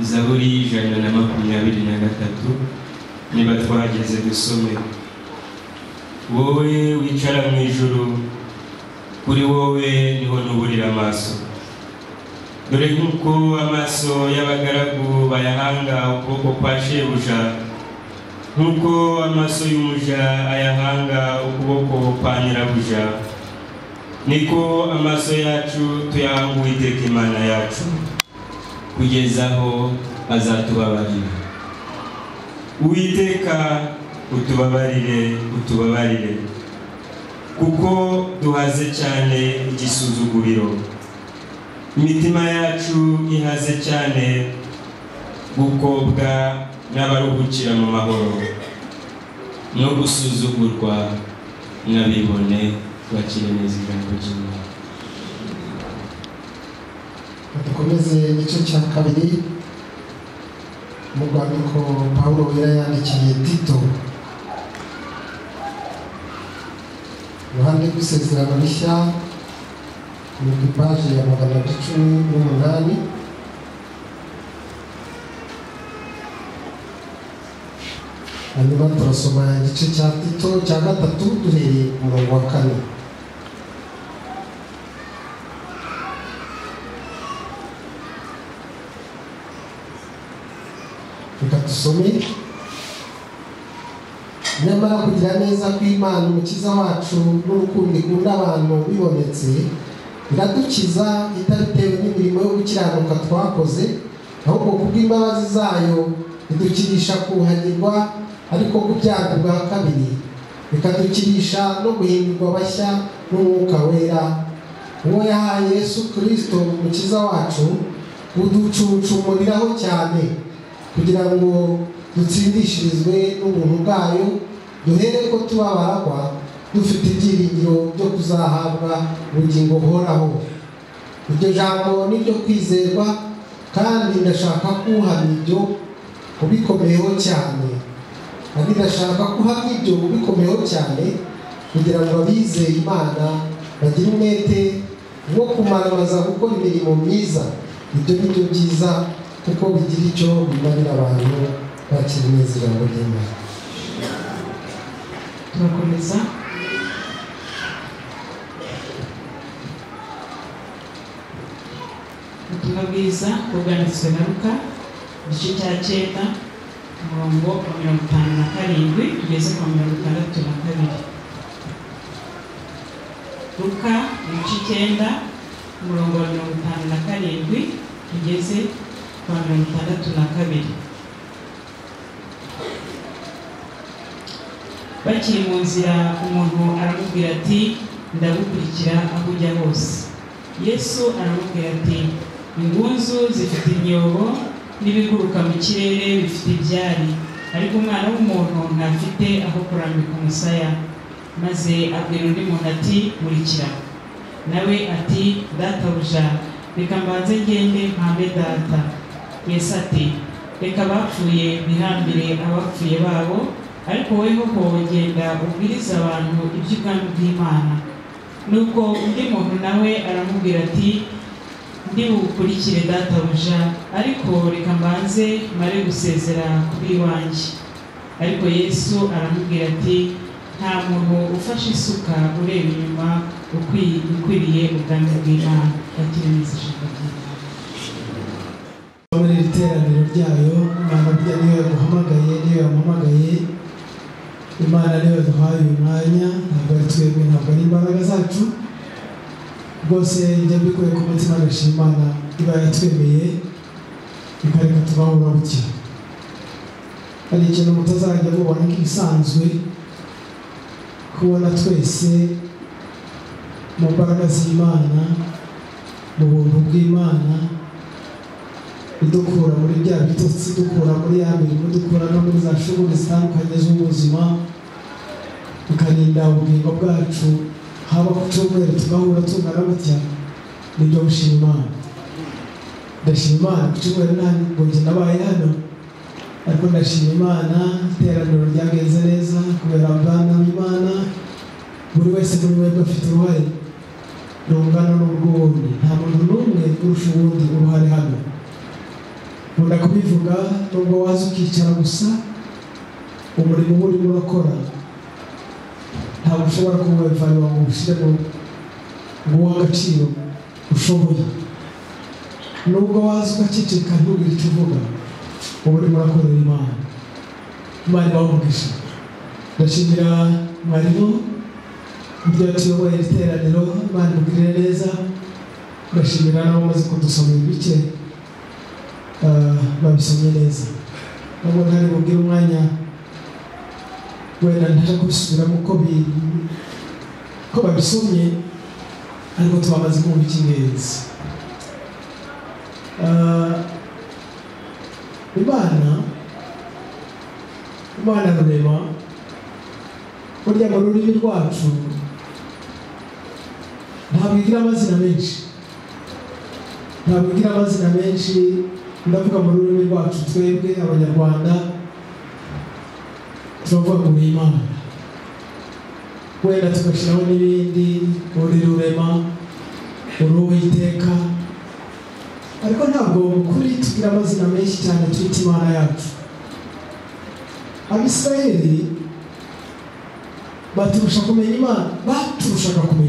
Zaburi 123 niba twageze dusome. Wowe wicara mu ijuru, kuri wowe niho nuburira amaso. Dore nk'uko amaso y'abagaragu bayahanga ukuboko kwa shebuja, nk'uko amaso y'umuja ayahanga ukuboko kwa nyirabuja, niko amaso yacu tuyahanga Uwiteka Imana yacu, kugeza aho azatubabarira. Uwiteka utubabarire, utubabarire, kuko duhaze cyane igisuzuguriro. Imitima yacu ihaze cyane gukobwa n'abaruhukira mu mahoro, no gusuzugurwa n'abibone bakire neza ijambo ry'Imana. Dukomeze igice cya kabiri mu rwandiko Pawulo wera yandikiye Tito, iruhande rw'isezerano rishya mu ipaji ya 118. Hanyuma turasoma igice cya Tito cya 3 duhereye ku murongo wa 4. Reka dusome. Nyamara kugira neza kw'Imana umukiza wacu n'urukundo ikunda abantu bibonetse, iradukiza itabitewe n'imirimo yo gukiranuka twakoze, ahubwo kubw'imbabazi zayo idukirisha kuhagirwa, ariko kubyago bwa kabiri bikadukirisha no guhindurwa bashya n'Umwuka wera, uwo yahaye Yesu Kristo umukiza wacu, uducuncumuriraho cyane kugira ngo dutsindishirizwe n'ubuntu bwayo, duhere ko tubabaragwa dufite ibyiringiro byo kuzahabwa ubugingo buhoraho. Iryo jambo ni ryo kwizerwa, kandi ndashaka kuhamya ibyo ubikomeyeho cyane, kandi ndashaka kuhamya ibyo ubikomeyeho cyane, kugira ngo abizeye Imana bagire umwete wo kumaramaza gukora imirimo myiza. Ibyo ni byo byiza, kuko bigira icyo bimarira abantu bakiri neza ijambo ry'Imana. Turakomeza. Ubutumwa bwiza bwanditswe na Luka, igice cya 9 umurongo wa 57 kugeza ku 62. Luka igice 9 umurongo wa 57 kugeze ku 62. Bakiri mu nzira, umuntu aramubwira ati, ndagukurikira aho ujya hose. Yesu aramubwira ati, ingunzu zifite imyobo n'ibiguruka mu kirere bifite ibyari, ariko umwana w'umuntu ntafite aho kurambika umusaya. Maze abwira undi muntu ati, nkurikira. Nawe ati, databuja, reka mbanze ngende mpambe data. Yesu ati, reka abapfuye bihambire abapfuye babo, ariko weho genda ubwiriza abantu iby'ubwami bw'Imana. Nuko undi muntu nawe aramubwira ati, ndi bukurikire databuja, ariko reka mbanze mare gusezera kuri iwanjye. Ariko Yesu aramubwira ati, nta muntu ufashe isuka ureba inyuma ukwiriye ubwami bw'Imana. Bakire neza ijambo ry'Imana. Muri iteraniro ryayo, Imana burya niyo yaguhamagaye, niyo yamuhamagaye. Imana niyo yaduhaye uyu mwanya, ntabwo ari twebwe, ntabwo ari imbaraga zacu. Rwose njya mbikuye ku mutima agashima Imana iba yatwemeye ikareka tubahura buke. Hari ikintu mutazajya mubona nk'ibisanzwe, kubona twese mu mbaraga z'Imana, mu buntu bw'Imana, idukura muri bya bitotsi, dukura muri ya mirimo, dukura no muri za shuguri zitandukanye z'ubuzima, tukarinda ubugingo bwacu. Haba ku cyumweru tugahura tungana gutya, nibyo gushima Imana. Ndashima Imana ku cyumweru ntabwo njye nabaye hano, ariko ndashima Imana iteraniro ryagenze neza kubera abana b'Imana. Buri wese muri mwebwe afite uruhare rungana n'urw'uwundi, nta muntu n'umwe urusha uwundi uruhare hano. nkunda kubivuga nubwo waza ukicara gusa umurimo urimo urakora ntabwo ushobora kuwuvaluwa ngo ushyire mu w'agaciro ushoboye. Nubwo waza ugaceceka ntugire icyo uvuga uba urimo urakorera Imana. Imana ibawumugisha. Ndashimira mwarimu ibyo tuyoboye iteraniro, Imana imugirire neza. Ndashimira n'abamaze kudusomera ibice babisomye neza. Nubwo ntari bubwire umwanya wenda ntaje kubisubiramo ko babisomye, ariko twamaze kumva icy'ingenzi. Imana rurema burya mu rurimi rwacu ntabwo igira amazina menshi, ndavuga mu rurimi rwacu twebwe Abanyarwanda turavuga ngo ni Imana, wenda tugashyiraho n'ibindi, uri rurema, uri Uwiteka, ariko ntabwo kuri tugira amazina menshi cyane twita Imana yacu. Abisirayeli baturushaga kumenya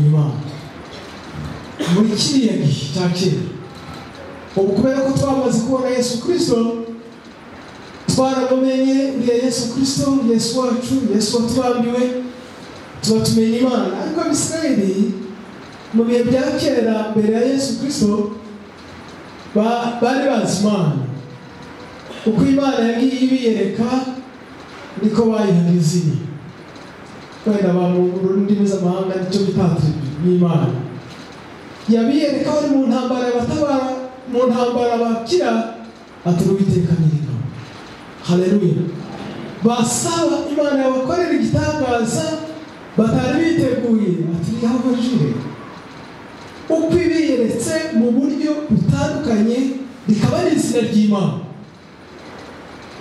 Imana muri kiriya gihe cya kera. Ubu kubera ko twamaze kubona Yesu Kristo, twaramumenye uriya Yesu Kristo, Yesu wacu, Yesu watubambiwe, tuba tumenya Imana. Ariko Abisirayeli mu bihe bya kera mbere ya Yesu Kristo bari bazi Imana. Uko Imana yagiye ibiyereka niko bayihaga izina. Wenda mu ndimi z'amahanga nicyo bita n'Imana. Yabiyereka bari mu ntambara batabara, mu ntambara bakira, ati Uwiteka nyir'ingabo. Haleluya. Basaba Imana yabakorera igitangaza batari biteguye, ati Yehova jire. Uko ibiyeretse mu buryo butandukanye, rikaba ari izina ry'Imana,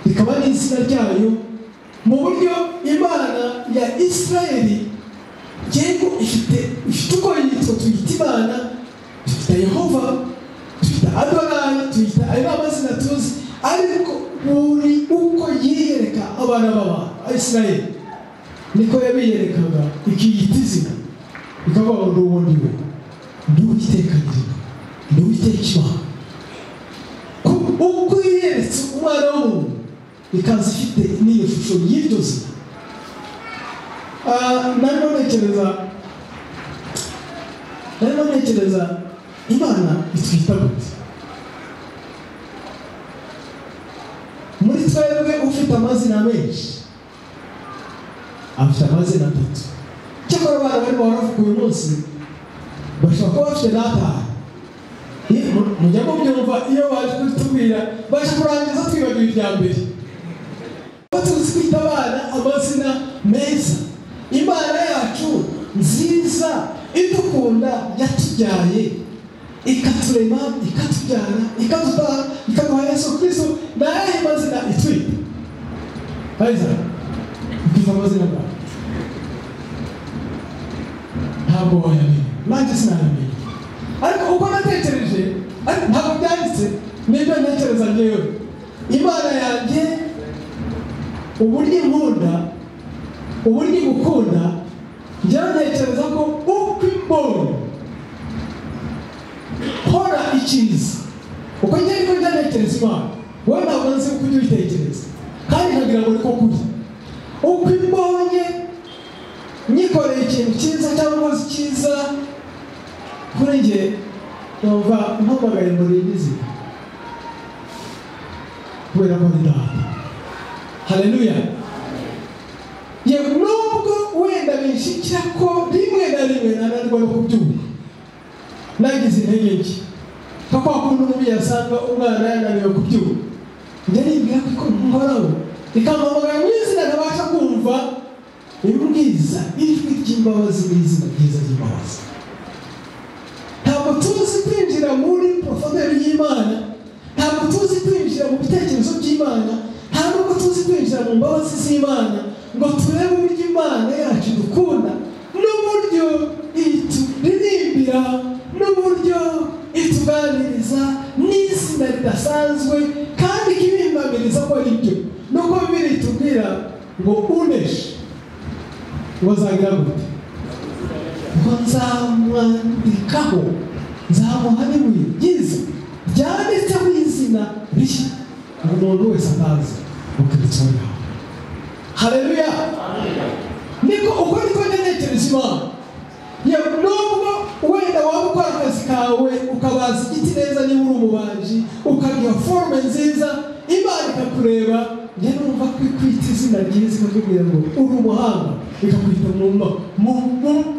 rikaba ari izina ryayo, mu buryo Imana ya Isirayeli yego ifite uko yitwa, tuyita Imana, tuyita Yehova, tuyita Adonai, tuyita ayo amazina tuzi, ariko buri uko yiyereka abana b'Abisirayeli niko yabiyerekaga, ikiyita izina, ikavuga ngo uwo ndiwe, ndi Uwiteka nyir'ingabo, ndi Uwiteka Imana. Uko yiyeretse umwana w'umuntu ikaza ifite n'iyo shusho y'iryo zina. Narimo ntekereza Imana itwita gute? Muri twebwe ufite amazina menshi afite amazina atatu. Cyakora abana barimo baravuga uyu munsi bashobora kuba bafite n'atanu. Mujya mubyumva iyo baje kutubwira baje kurangiza twibagiwe irya mbere. Tuzi kwita abana amazina meza. Imana yacu nziza idukunda yatubyaye, ikaturema, ikatubyara, ikaduha Yesu Kristo, naye mazina itwita. Aiza, ikiva amazina bwawe ntabwo wayamenya, nanjye sinayamenya. Ariko uko natekereje, ntabwo byanditse, nibyo ntekereza njyewe. Imana yanjye uburyo inkunda, uburyo igukunda, njyewe ntekereza ko uko imbonye hora icyiza, uko njyewe niko njya ntekereza Imana. Wowe ntabwo nzi uko ujya uyitekereza, kandi nkagira ngo niko kuri. Uko imbonye nyikoreye ikintu cyiza cyangwa nkoze icyiza, kuri njye numva mpamagaye muri iri zina, kubera ko ni Data. Haleluya. Yewe nubwo wenda bishikira ko rimwe na rimwe nananirwa no kubyumva, nagize intege nke, kuko akunda umuntu yasanga umwana yananiwe kubyumva, njye nibwira ko nkoraho ikampamagara mu izina ntabasha kumva, imbwiza ijwi ry'imbabazi n'izina ryiza ry'imbabazi. Ntabwo tuzi kwinjira muri profonderi y'Imana, ntabwo tuzi kwinjira mu bitekerezo by'Imana, ntabwo tuzi kwinjira mu mbabazi z'Imana ngo turebe uburyo Imana yacu dukunda, n'uburyo ituririmbira, n'uburyo ituganiriza n'izina ridasanzwe kandi ngo uneshe wazagira gute? Ngo nzamwandikaho, nzamuha n'ibuye ryiza ryanditseho izina rishya ngo umuntu wese atazi ukristo yawe. Haleluya. Niko uko niko ntekereza Imana. Nubwo wenda waba ukora akazi kawe ukabaza igiti neza niba uri umubaji ukagira forume nziza, Imana ikakureba, njye numva kwita izina ryiza ikakubwira ngo uri umuhanga, ikakwita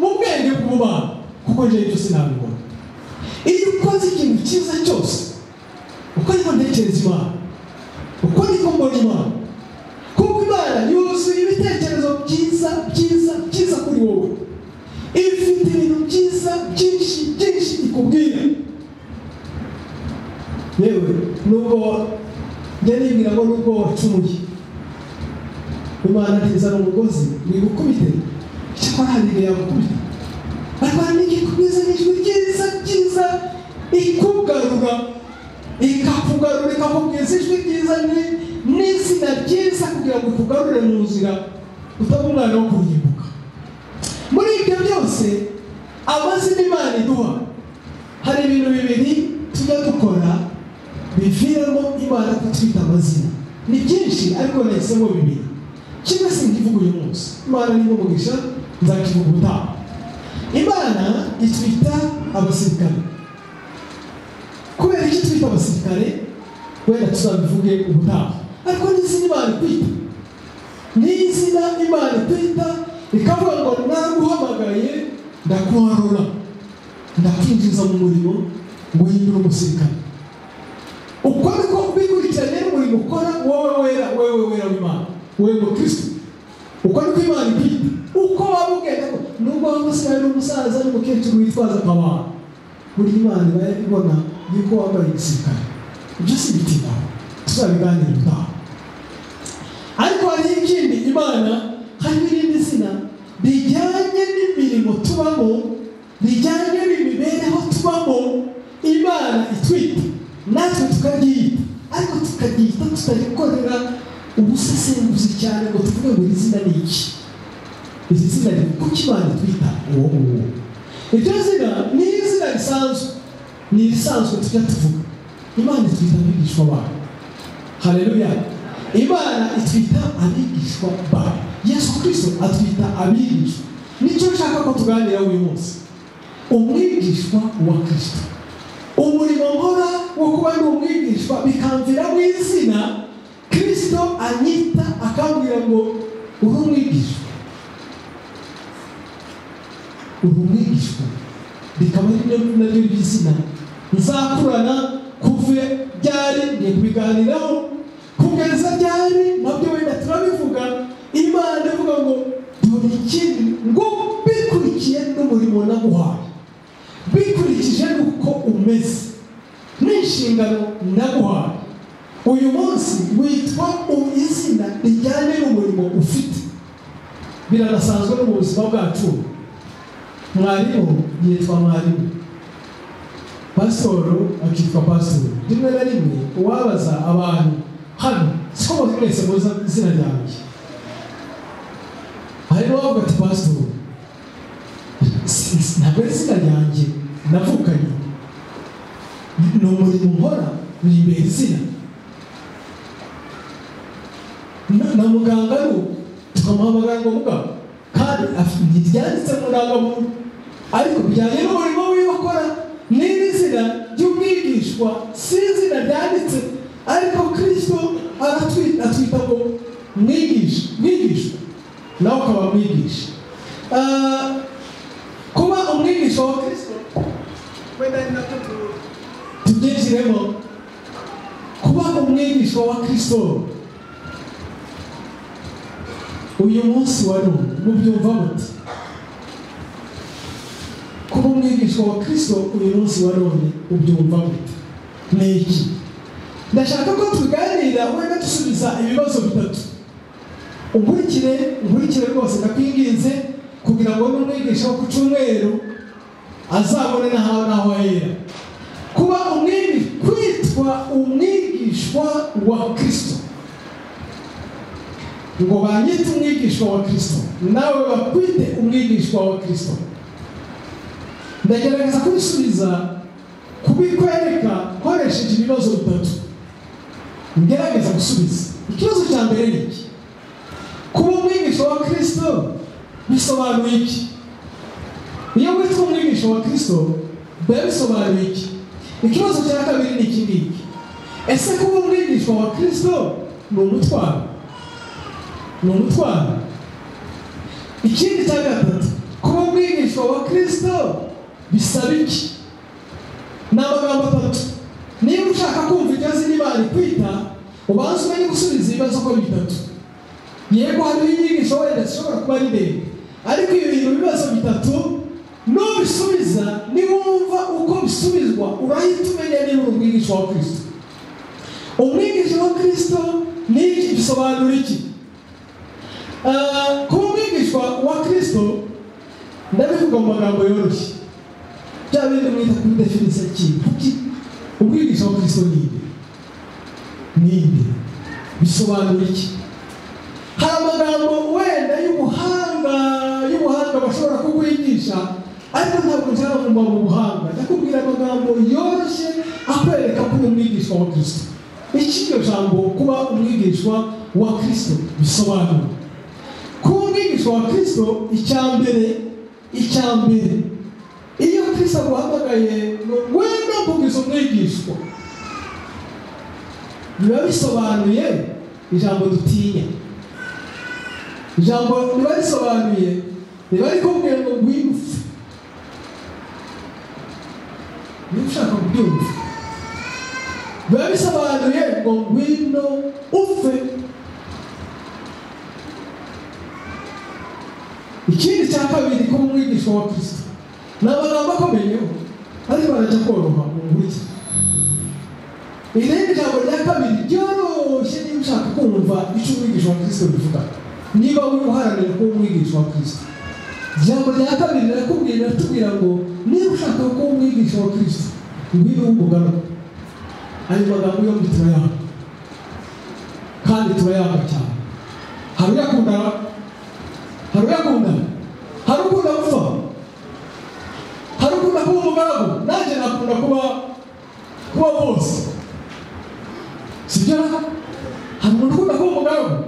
mu bwenge bw'Imana, kuko njye ibyo sinabibona. Iyo ukoze ikintu cyiza cyose, uko niko ntekereza Imana, uko niko mbona Imana, kuko Imana yuzuye ibitekerezo byiza byiza byiza kuri wowe, ifite ibintu byiza byinshi byinshi ikubwira. Yewe nubwo njye nibwira ngo nubwo wacumuye, Imana ntizana umugozi wigukubite, cyakora hari igihe yagukubita, ariko hari n'igihe ikubwiza n'ijwi ryiza byiza ikugarura, ikakugarura, ikakubwiza ijwi ryiza n'izina ryiza kugira ngo ikugarure mu nzira utaba umwana wo kurimbuka. Muri ibyo byose amazina Imana iduha, hari ibintu bibiri tujya dukora biviramo Imana kutwita amazina. Ni byinshi ariko nahisemo bibiri. Kimwe sinkivuga uyu munsi, Imana ni umugisha, nzakivuga ubutaha. Imana itwita abasirikare. Kubera iki twita abasirikare wenda tuzabivuge ubutaha, ariko n'izina Imana ikwita, n'izina Imana ikwita ikavuga ngo naguhamagaye ndakuharura, ndakwinjiza mu murimo ngo uhindure umusirikare. Uko niko bikurikiranye n'umurimo ukora wowe wera w'Imana, wowe mu Kristo. Uko niko Imana ikwita, uko waba ugenda nubwo waba usigaye n'umusaza n'umukecuru witwaza akabara, buri Imana iba ibona yuko wambaye igisirikare. Ibyo si bitima, tuzabiganira ubutaha. Ariko hari ikindi Imana, hari n'irindi zina rijyanye n'imirimo tubamo, rijyanye n'imibereho tubamo, Imana itwita, natwe tukaryita, ariko tukaryita tutarikorera ubusesenguzi cyane ngo tuvuge ngo iri zina ni iki. Iri zina ni kuki Imana itwita uwo nguwo. Iryo zina ni izina risanzwe, ni irisanzwe tujya tuvuga. Imana itwita abigishwa bayo. Haleluya. Imana itwita abigishwa bayo. Yesu Kristo atwita abigishwa. Nicyo nshaka ko tuganira uyu munsi. Umwigishwa wa Kristo. Umurimo nkora wo kuba ari umwigishwa bikamvira mu izina Kristo anyita, akambwira ngo uri umwigishwa. Uri umwigishwa bikaba ari naryo ry'izina nzakurana kuve ryari, ngiye kubiganiraho kugeza ryari, nabyo wenda turabivuga. Imana ivuga ngo dore ikindi, ngo bikurikiye n'umurimo naguhaye, bikurikije n'uko umeze n'inshingano naguhaye, uyu munsi witwa izina rijyanye n'umurimo ufite. Biranasanzwe no mu buzima bwacu. Mwarimu yitwa mwarimu, pasitoro akitwa pasitoro. Rimwe na rimwe uwabaza abantu hano, siko mwese muzi izina ryanjye, hari n'uwavuga ati pasitoro ntabwo ari izina ryanjye navukanye, ni umurimo nkora, ni imbere izina. Na muganga tukamuhamagara ngo muganga, kandi ntiryanditse mu ndangamuntu, ariko bijyanye n'umurimo wiwe akora. N'iri zina ry'umwigishwa si izina ryanditse, ariko Kristo atwita ngo mwigishwa, nawe ukaba mwigisha. Kuba umwigisha wa Kristo wenda ni nako tubyinjiremo. Kuba umwigisha wa Kristo uyu munsi wa none mubyumva muti? Kuba umwigisha wa Kristo uyu munsi wa none ubyumva muti? Ni iki? Ndashaka ko tuganira wenda dusubiza ibibazo bitatu. Unkurikire rwose ndakwinginze, kugira ngo n'umwigisha wo ku cyumweru azabone n'aho ahera. Kuba kwitwa umwigishwa wa Kristo ngo banyite umwigishwa wa Kristo, nawe bakwite umwigishwa wa Kristo. Ndagerageza kubisubiza kubikwereka koresheje ibibazo bitatu. Ngerageza gusubiza. Ikibazo cya mbere ni iki? Kuba umwigishwa wa Kristo bisobanuye iki? Iyo witwa umwigishwa wa Kristo bisobanuye iki? Ikibazo cya kabiri ni iki ngiki: ese kuba umwigishwa wa Kristo ni umutwaro? Ni umutwaro. Ikindi cya gatatu, kuba umwigishwa wa Kristo bisaba iki? Ni amagambo atatu. Niba ushaka kumva ikazi n'Imana ikwita, ubanza umenye gusubiza ibibazo ko bitatu. Yego hariho inyigisho wenda zishobora kuba ari ndende, ariko ibintu bibazo bitatu nubisubiza, niwumva uko bisubizwa, urahita umenya niba uri umwigishwa wa Kristo. Umwigishwa wa Kristo ni iki? Bisobanura iki? Kuba umwigishwa wa Kristo ndabivuga mu magambo yoroshye, bya bindi mwita kuri definisiyo y'ikintu. Umwigishwa wa Kristo ni nde? Ni nde? Bisobanura iki? Hari amagambo wenda y'ubuhanga bashobora kukwigisha, ariko ntabwo nshaka kumva mu buhanga. Ndakubwira amagambo yoroshye akwereka ko uri umwigishwa wa Kristo. Iki iryo jambo kuba umwigishwa wa Kristo bisobanura. Kuba umwigishwa wa Kristo, icya mbere iyo Kristo aguhamagaye ngo wenda mvugize umwigishwa, biba bisobanuye ijambo dutinya. Ijambo riba risobanuye, riba rikubwira ngo ngwino upfe. Niba ushaka kubyumva, biba bisobanuye ngo ngwino upfe. Ikindi cya kabiri kuba umwigishwa wa Kristo ni amagambo akomeyeho, ariko barajya koroha mu nkurikije. Irindi jambo rya kabiri ryoroshye niba ushaka kumva icyo umwigishwa wa Kristo bivuga, niba uharanira kuba umwigishwa wa Kristo. Ijambo rya kabiri riratubwira ngo niba ushaka kuba umwigishwa wa Kristo, ngwino w'umugaragu. Ayo magambo yombi turayanga, kandi turayanga cyane. Hari ukunda gupfa, hari ukunda kuba umugaragu. Nanjye nakunda kuba bose, sibyo? Hari umuntu ukunda kuba umugaragu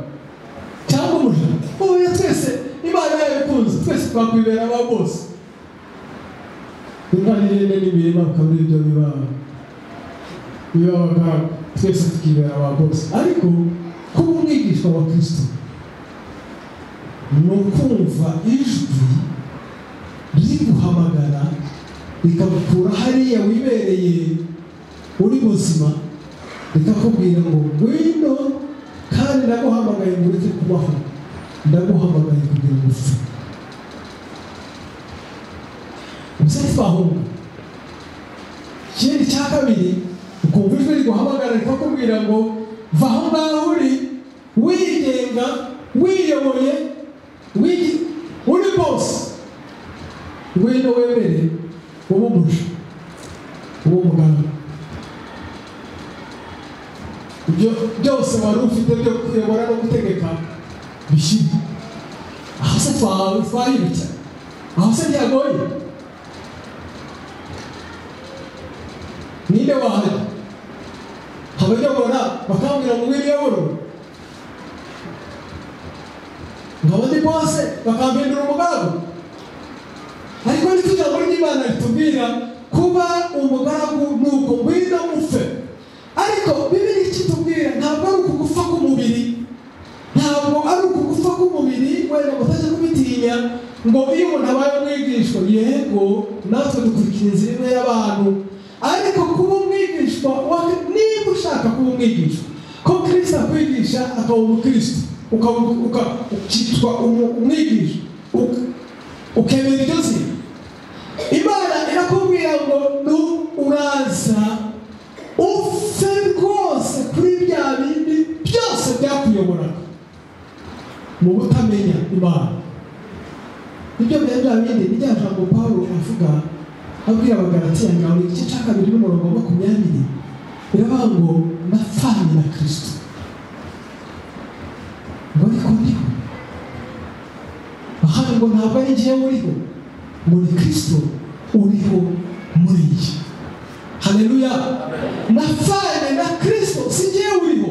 cyangwa umuja. Oya, twese Imana yabikunze, twese twakwibera aba bose. Imana irinde n'imirima bakabura ibyo biba twese tukibera aba bose. Ariko kuba umwigishwa wa Kristo ni ukumva ijwi riguhamagara rikagukura hariya wibereye uri buzima, rikakubwira ngo ngwino, kandi ndaguhamagaye ngo ureke kubaho, ndaguhamagaye kugira ngo upfe. Ubuse twahunga. Ikindi cya kabiri, ukumva ijwi riguhamagara rikakubwira ngo va aho ngaho uri, wigenga, wiyoboye, uri bose, ngwino wemere ube umuja, ube umuganga. Ibyo byose wari ufite byo kuyobora no gutegeka bishyire aho se twahirutse, aho se byagoye. Ninde wahari? Abanyobora bakambwira ngo wiriyoboro, nkabandi bose bakambindura umugaragu. Ariko niko ijambo ry'Imana ritubwira kuba umugaragu nuko ngwino upfe. Ariko Bibiliya ikitubwira ntabwo ari ukugufa k'umubiri, ntabwo ari ukugufa k'umubiri wenda mutaje kubitinya ngo iyo umuntu abaye umwigishwa, yego natwe dukurikira inzira imwe y'abantu. Ariko kuba umwigishwa, niba ushaka kuba umwigishwa, ko Kristo akwigisha akaba umukristo, ukitwa umwigisha, ukemera iryo zina, Imana irakubwira ngo uraza upfe rwose kuri bya bindi byose byakuyoboraga mu butamenya Imana. Ibyo bya bindi ni rya jambo Pawulo avuga abwira Abagalatiya ngo igice cya 2:20 biravuga ngo napfanye na Kristo, ngo ariko ngo ntabwo ari njyewe uriho, ngo ni Kristo uriho muri njye. Haleluya. Napfanye na Kristo, si njyewe uriho.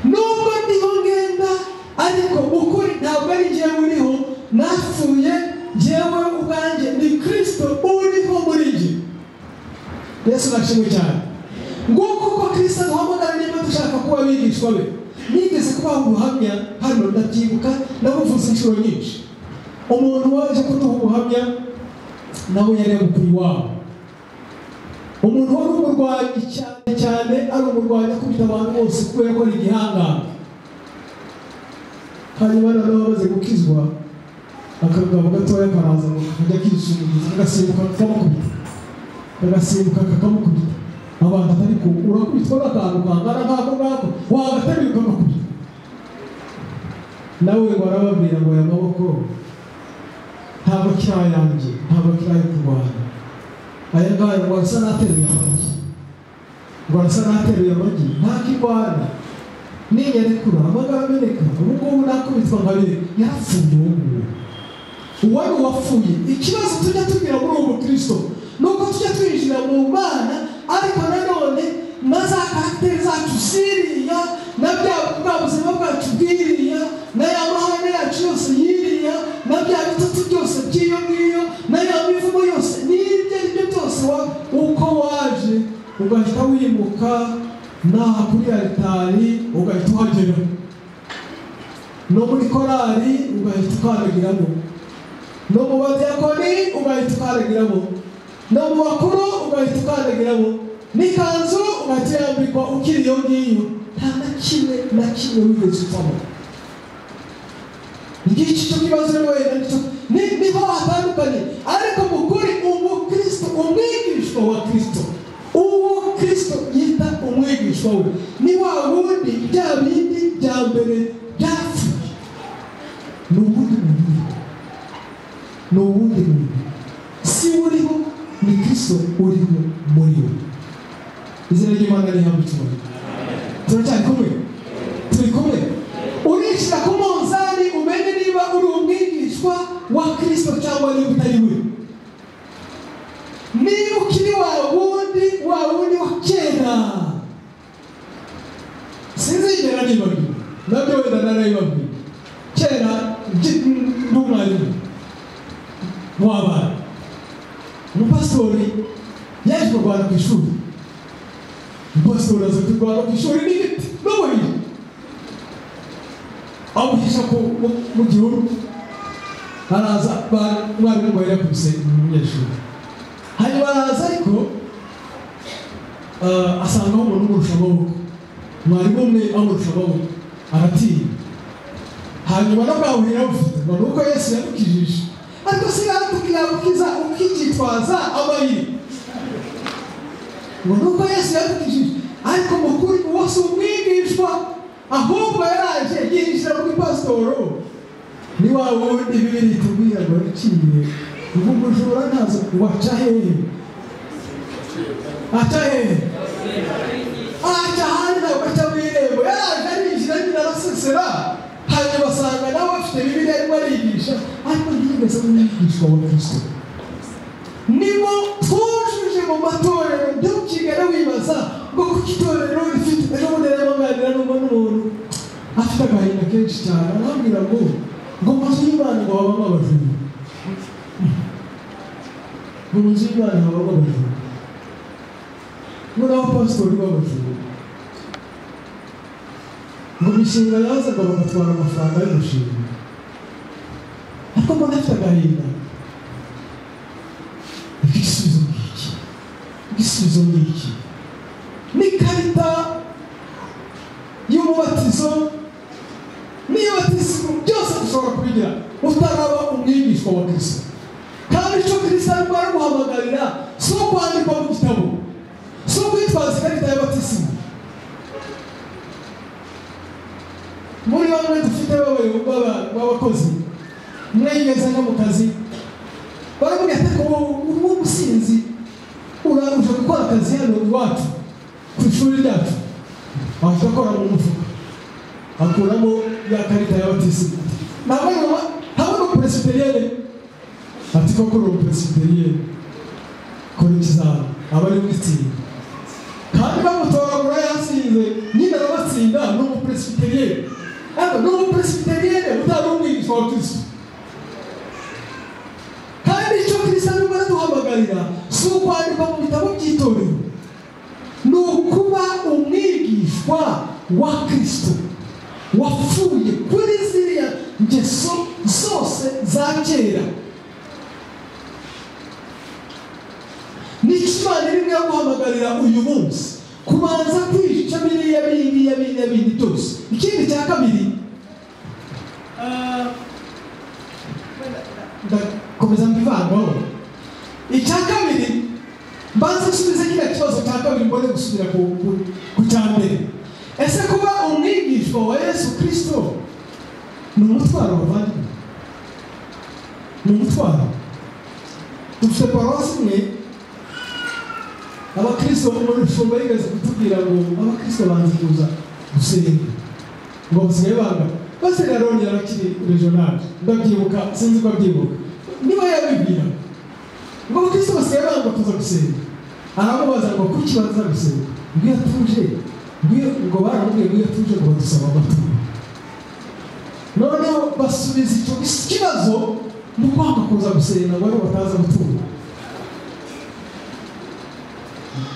Nubwo ndiho ngenda, ariko ukuri ntabwo ari njyewe uriho, napfuye njyewe ubwanjye, ni Kristo uriho muri njye. Yesu nashimwe cyane. Nguko uko Kristo aduhamagara niba dushaka kuba abigishwa be. Nigeze kubaha ubuhamya hano, ndabyibuka, ndabuvuze inshuro nyinshi. Umuntu waje kuduha ubuhamya nawe yari mukuru wabo. Umuntu wari umurwanyi cyane ari umurwanyi akubita abantu bose kubera ko ari igihangange. Hanyuma noneho bamaze gukizwa, akagabo gatoya karaza ngo kajya kisubiza, agasimbuka kakamukubita. Abantu atari ko urakubitwa n'akantu kangana nk'ako ngako, wagateruye ukamukubita. Nawe barababwira ngo aya maboko ntabwo kirayanjye, ntabwo kiraye kurwana. Aya ngaya ngo arasa n'ateruye amagi, ngo arasa n'ateruye amagi, ntakirwana. Ninyarekura amagara ameneka, ubu ngubu nakubitwa nkabiri, yarapfuye uwo nguwo. Uwari uwapfuye. Ikibazo tujya tugira muri uwo Kristo nuko tujya twinjira mu Mana, ariko nanone na za karakteri zacu ziriya, na bwa buzima bwacu bwiriya, na ya mahane yacu yose yiriya, na bya bitatu byose by'iyo ngiyo, na ya mivumo yose n'ibyo ari byo byose, uko waje ugahita wimuka naha kuri alitari ugahita uhagera, no muri korari ugahita ukaragiramo, no mu badiyakoni ugahita ukaragiramo, no mu bakuru ugahita ukaragiramo, n'ikanzu ugahita yambikwa ukiri iyo ngiyo, nta na kimwe wigeze upfamo. Ngiki cyo kibazo wenda niho hatandukanye, ariko mukuri umukristo, umwigishwa wa Kristo, uwo Kristo yita umwigishwa we, ni wa wundi bya bindi bya mbere byapfuye. Ni uwundi muntu, si uriho, ni Kristo uriho muri we. Izina ry'Imana rihabwe icyubahiro. Turacyari kumwe? Turi kumwe? Urishira ku munzani umenye niba uri umwigishwa wa Kristo cyangwa niba utari we. Niba ukiri wa wundi wa kera, sinzigera nibabwira, nabyo wenda narabibabwira. Kera n'umwarimu w'abana, umupasitori yaje kurwana ku ishuri. Umupasitori aza kurwana ku ishuri n'igiti n'ubuye, amuhisha mu gihuru. Araza umwarimu ngo yarakubise umunyeshuri, hanyuma araza ariko asangaho umuntu umurusha amaboko. Mwarimu umwe amurusha amaboko, aratinya. Hanyuma nabwahurira bufite ngo nuko Yesu yadukijije, ariko yagukiza ukitwaza amayiri, ngo nuko Yesu yadukijije. Ariko mukuri wose umwigishwa, ahubwo yaraje yinjira muri pasitoro. Ni wa wundi Bibiliya itubwira ngo yaciye umujura ntazo waca hehe, aca ahandi ntabwo aca mu irembo. Yaraje arinjira nyine arasesera, hanyuma basanga nawe afite Bibiliya arimo arigisha, ariko ntiyigeze umwigishwa wa Kristo. Nibo twujuje mu matorero, ntukigere wibaza ngo kuko itorero rifite ejo bundi rero baganira n'umuntu afite agahinda kenshi cyane, arambwira ngo mazu y'Imana ngo babamo abajura, ngo mazu y'Imana babamo abajura, ngo n'abapasitori b'abajura, ngo imishinga yazaga bagatwara amafaranga y'umushinga. Ariko mbona afite agahinda. Igisubizo ni iki? N'ikarita y'umubatizo n'iy'abatisimu byose dushobora kubigira utaraba umwigishwa wa Kristo. Kandi icyo Kristo arimo araguhamagarira si ukwandikwa mu gitabo, si ukwitwaza ikarita y'abatisimu. Muri bamwe dufite b'abakozi, umwe yigeze ajya mu kazi, baravuga ati ko uwo musinzi uje gukora akazi hano iwacu ku ishuri ryacu, ahita akora mu mufuka akuramo ya karita y'abatisimu. Ntabwo umupresibiteriyene ati koko uri umupresibiteriyene kora ikizami aba ari gutsinda kandi bamutoragura yasinze nyine arabatsinda ni umupresibiteriyene ariko ni umupresibiteriyene utari umwigisha wa Kristo kandi icyo Kristo arimo araduhamagarira si ukwandikwa mu bitabo by'itorero ni ukuba umwigishwa wa Kristo wapfuye kuri ziriya ngeso zose za kera. Nicyo Imana irimo iraguhamagarira uyu munsi kubanza kwica biriya bindi byose. Ikindi cya kabiri ndakomeza mbivangaho. Icya kabiri mbanza gusubiza kiriya kibazo cya kabiri mbone gusubira ku cya mbere. Ese kuba umwigishwa wa Yesu Kristo ni umutwaro bavandimwe? Ni umutwaro. Dufite paruwasi imwe abakristo muri shumba yigeze kutubwira ngo abakristo banze kuza gusenga ngo basigaye banga bose narongera bakiri regional ndabyibuka sinzi ko byibuka niba yabibwira ngo abakristo basigaye banga kuza gusenga aramubaza ngo kuki baza gusenga ngiye tuje ngo baramubwiye ngiye tuje ngo badusaba amaturo noneho basubiza icyo kibazo mu kwanga kuza gusenga ngo bataza gutura.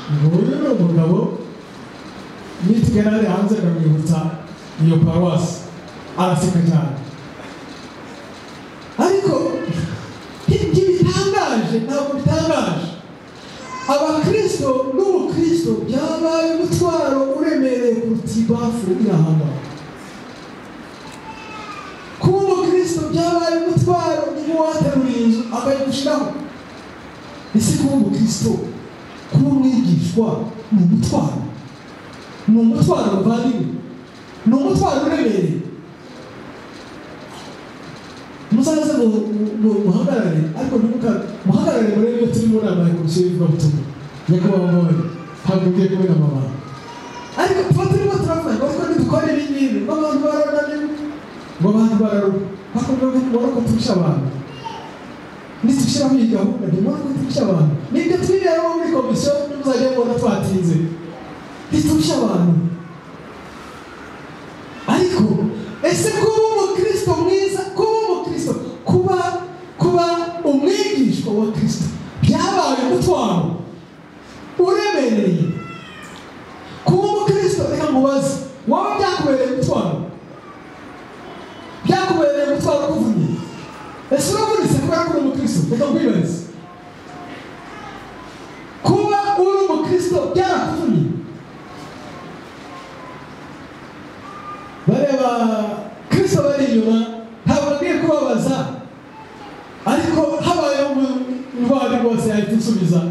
Uyu ni umugabo nitugera ari hanze akamwibutsa iyo paruwasi araseka cyane ariko ntibitangaje ntabwo bitangaje. Abakristo n'ubukristo byabaye umutwaro uremereye kuruta ibafu irahama. Kuba umukristo byabaye umutwaro nk'uwaterura inzu akayigushyiraho. Ese kuba umukristo kuba umwigishwa ni umutwaro. Ni umutwaro bavandimwe. Ni umutwaro uremereye. Muzaze muhagarare ariko muhagarare muri iyo turi mu nama ya komisiyo y'ivugabutumwa nyakubahwa mbawe ntabwo ugiye kubona amabanga ariko tuba turimo turavuga ngo ariko ntidukore ibi ngibi ngo abantu barananiwe ngo abantu bararuha hakomeye mubona ko turusha abantu nitubishyiraho iyi gahunda ntibona ko turusha abantu nibyo twiriraho muri komisiyo muzajya mubona twatinze ntiturusha abantu. Ariko ese kuba umukristo mwiza kuba umwigishwa wa Kristo byabaye umutwaro uremereye. Kuba umukristo reka mubaze wowe byakubereye umutwaro? Byakubereye umutwaro kuvunye? Ese uravunitse kubera ko uri umukristo? Reka nkwibaze kuba uri umukristo byarakuvunye? bareba Kristo bari inyuma ntabwo agiye kubabaza ariko habayeho indwara rwose yahita usubiza.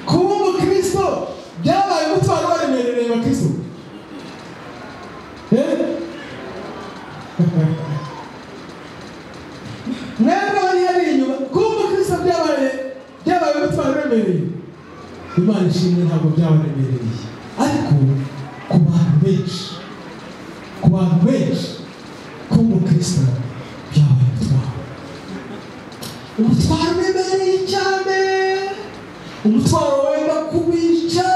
Kuba umukristo byabaye umutwaro waremerereye abakristo? mwebwe bari hari inyuma kuba umukristo byabaye umutwaro uremereye? Imana ishimwe ntabwo byabaremereye ariko ku bantu benshi kuba umukristo byabaye umutwaro uremereye cyane, umutwaro wenda kubica,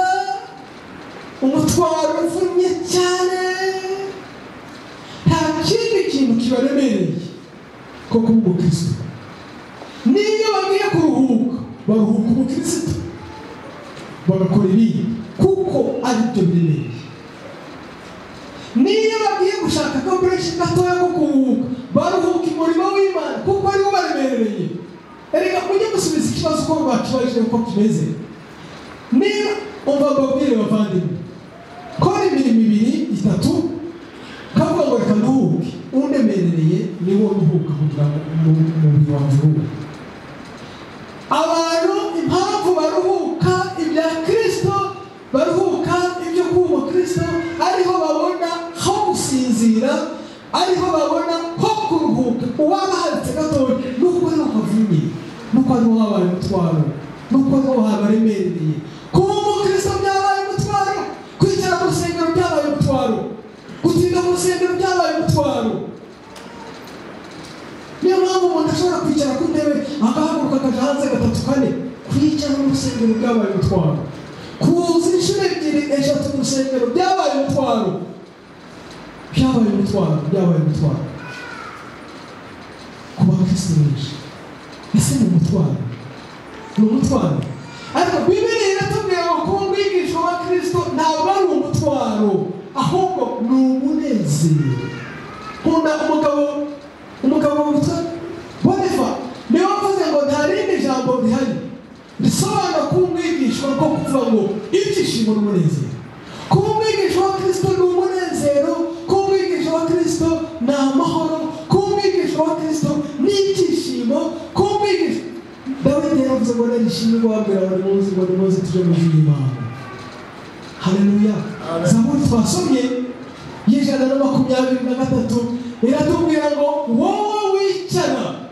umutwaro uvunnye cyane. Nta kindi kintu kibaremereye ko kuba umukristo. Niyo bagiye kuruhuka baruhuka umukristo bagakora ibindi kuko ari byo biremereye. Niyo bagiye gushaka akabureshi gatoya ko kuruhuka baruhuka umurimo w'Imana kuko ariwo baremereye. Erega mujye musubiza ikibazo uko bakibajije uko kimeze. Niba umva mbabwire bavandimwe kora imirimo ibiri itatu kavuga ngo reka nduhuke undemerereye niwo nduhuka kugira ngo umubiri wanjye uruhuke. Abantu impamvu baruhuka ibya Kristo baruhuka ibyo kuba umukristo ariho babona ho gusinzira, ariho babona ho kuruhuka. Uwaba haritse gatoya nuko ariho havunye, nuko ariho habaye umutwaro, nuko ariho habaremereye. Kuba umukristo byabaye umutwaro, kwicara mu rusengero byabaye umutwaro, gutinda mu rusengero byabaye umutwaro, umuntu ashobora kwicara ku ntebe agahaguruka akaja hanze gatatu kane kwicara mu rusengero byabaye umutwaro kuza inshuro ebyiri eshatu mu rusengero byabaye umutwaro ku bakristo benshi ese ni umutwaro ariko Bibiliya iratubwira ngo kuba umwigisha wa Kristo ntabwo ari umutwaro ahubwo ni umunezero. Nkunda umugabo witwa Bonifa niwe wavuze ngo nta rindi jambo rihari risobanura kuba umwigishwa ko kuvuga ngo ibyishimo n'umunezero. Kuba umwigisha wa Kristo ni umunezero, kuba umwigisha wa Kristo ni amahoro, kuba umwigisha wa Kristo ni ibyishimo, kuba umwigisha Dawidi yaravuze ngo narishimye guhabwira buri munsi ngo nimuze tuje mu Imana. Haleluya. Zaburi twasomye y'ijana na 23 iratubwira ngo wowe wicara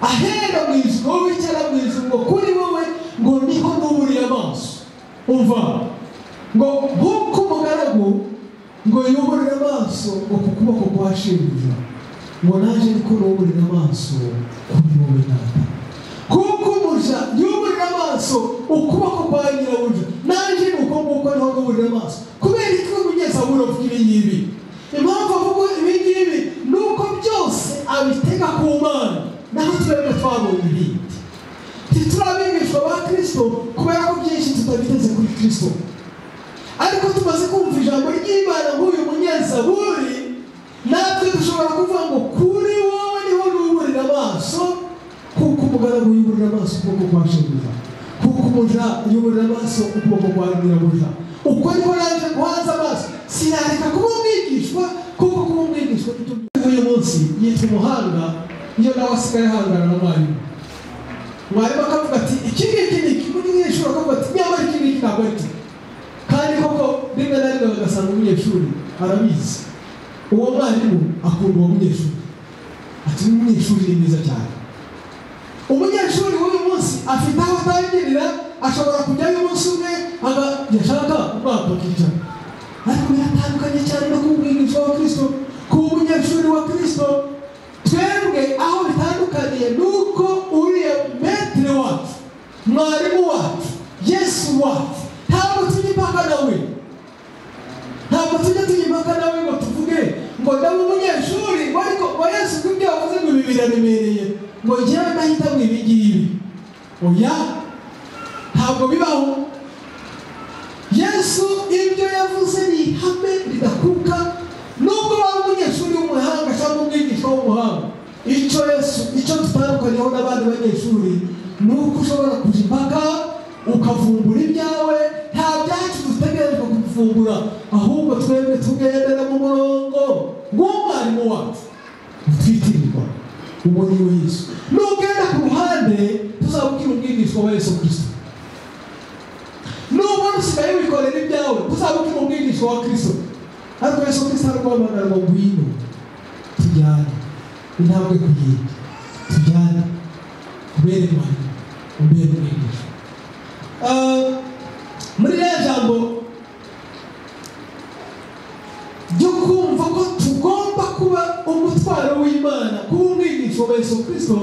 ahera mu ijuru, wowe wicara mu ijuru ngo kuri wowe ngo niho nuburiye amaso. Umva ngo nk'uko umugaragu ngo yuburire amaso ngo ku kuboko kwa shebuja, ngo naje niko nuburire amaso kuri wowe data. Kuko umuja yuburire amaso ukuboko kwa nyirabuja, naje nuko nguko niho nuburire amaso. Kubera iki umunyezaburi avuga ibi ngibi? Impamvu avuga ibi ngibi nuko byose abitega ku Mana, naho twebwe twabonye ibindi. Titurabigishwa ba Kristo kubera ko byinshi tutabiteze kuri Kristo, ariko tumaze kumva ijambo ry'Imana nk'uyu munyezaburi, natwe dushobora kuvuga ngo kuri wowe niho nuburira amaso, kuko umugaragu yuburira amaso ukuboko kwa shebuja, kuko umuja yuburira amaso ukuboko kwa nyirabuja. Uko niho naje guhanza amaso, sinareka kuba umwigishwa, kuko kuba umwigishwa uyu munsi yitwa umuhanga iyo nawe asigaye ahangana na mwarimu. Mwarimu akavuga ati iki ngiki ni iki, umunyeshuri akavuga ati nyamara iki ngiki ntabwo ari cyo. Kandi koko rimwe na rimwe bagasanga umunyeshuri arabizi, uwo mwarimu akunda uwo munyeshuri, ati umunyeshuri ni mwiza cyane. Umunyeshuri w'uyu munsi afite aho atangirira, ashobora kujyayo umunsi umwe agashaka umwaka akicara, ariko biratandukanye cyane no kuba umwigisha wa Kristo. Kuba umunyeshuri wa Kristo twebwe aho bitandukaniye nuko uriya metre wacu, mwarimu wacu, Yesu wacu, ntabwo tujya impaka nawe ngo tuvuge ngo ndaba umunyeshuri ariko wa Yesu kubyo yavuze ngo ibi biraremereye ngo njyewe ndahita mu ibi ngibi. Oya, ntabwo bibaho. Yesu ibyo yavuze ni ihame ridakuka. Nubwo waba umunyeshuri w'umuhanga cyangwa umwigisha w'umuhanga, icyo tutandukaniyeho n'abandi banyeshuri ni uko ushobora kuja impaka ukavumbura ibyawe. Nta byacu dutegerezwa kuvumbura, ahubwo twebwe tugendera mu murongo w'umwarimu wacu utwitirirwa, uwo ni we Yesu. Nugenda ku ruhande tuzabukira umwigishwa wa Yesu Kristo, nubwo usigaye wikorera ibyawe tuzabukira umwigishwa wa Kristo. Ariko Yesu Kristo araguhamagara ngo ngwino tujyane intambwe ku yindi, tujyane ubere mwarimu, ubere umwigisha. Muri rya jambo ryo kumva ko tugomba kuba umutwaro w'Imana, kuba umwigisha wa Yesu Kristo,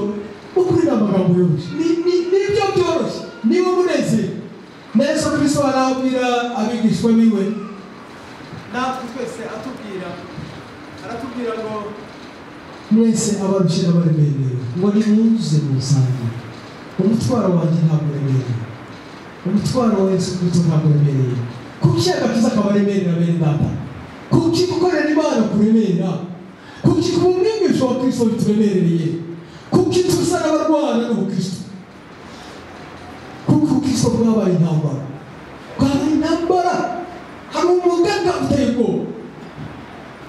ukuri n'amagambo yoroshye, nibyo byoroshye, niwo munezero. Na Yesu Kristo arabwira abigishwa biwe, natwe twese aratubwira ngo mwese abarushye n'abaremerewe ngo nimuze musange, umutwaro wanjye ntabwo uremereye, umutwaro wa Yesu Kristo ntabwo uremereye. Kuki agakiza kabaremerera bene data? Kuki gukorera Imana kuremerera? Kuki kuba umwigisha wa Kristo bituremereye? Kuki tusa n'abarwana n'ubukristo? Kuko ubukristo bwabaye intambara, hari umugaga uteye ubwoba,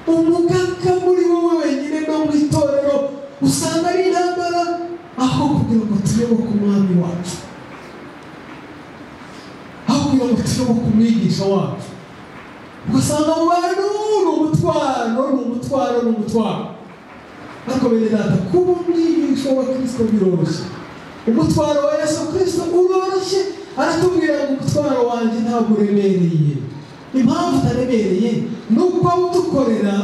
umugaga muri wowe wenyine no mu itorero usanga ari intambara, aho kugira ngo tuyoboke umwami wacu, aho kugira ngo tuyoboke umwigisha wacu, ugasanga mu bantu ni umutwaro. Ariko bene data, kuba umwigisha wa Kristo biroroshye, umutwaro wa Yesu Kristo uroroshye. Aratubwira ngo umutwaro wanjye ntabwo uremereye. Impamvu utaremereye ni uko udukorera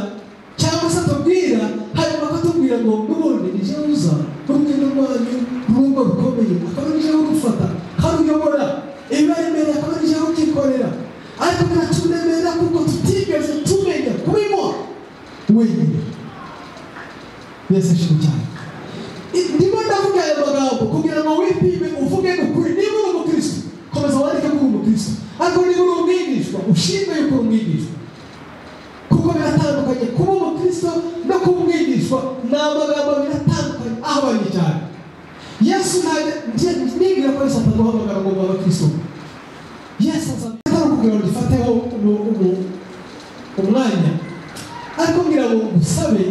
cyangwa se atubwira hanyuma akatubwira aratubwira ngo n'ubundi nije uza urugendo rwanyu n'ubwo rukomeye akaba nije urufata karuyobora ibibaremere akaba nije ukikorera ariko biraturemerera kuko tutigeze tumenya kubimo wenyine. Yesu ashimwe cyane. Ndimo ndavuga aya magambo kugira ngo wipime uvuge ukuri. Niba uri umukristo komeza wandike ko uri umukristo, ariko niba uri umwigishwa ushime yuko uri umwigishwa, kuko biratandukanye kuba umukristo no kuba umwigishwa. Ni amagambo biratandukanye ahabanye cyane. Yesu nibwira ko Yesu ataduhamagara ngo mube abakristo. Yesu azabitara kugira ngo gifateho umwanya, ariko ngira ngo usabe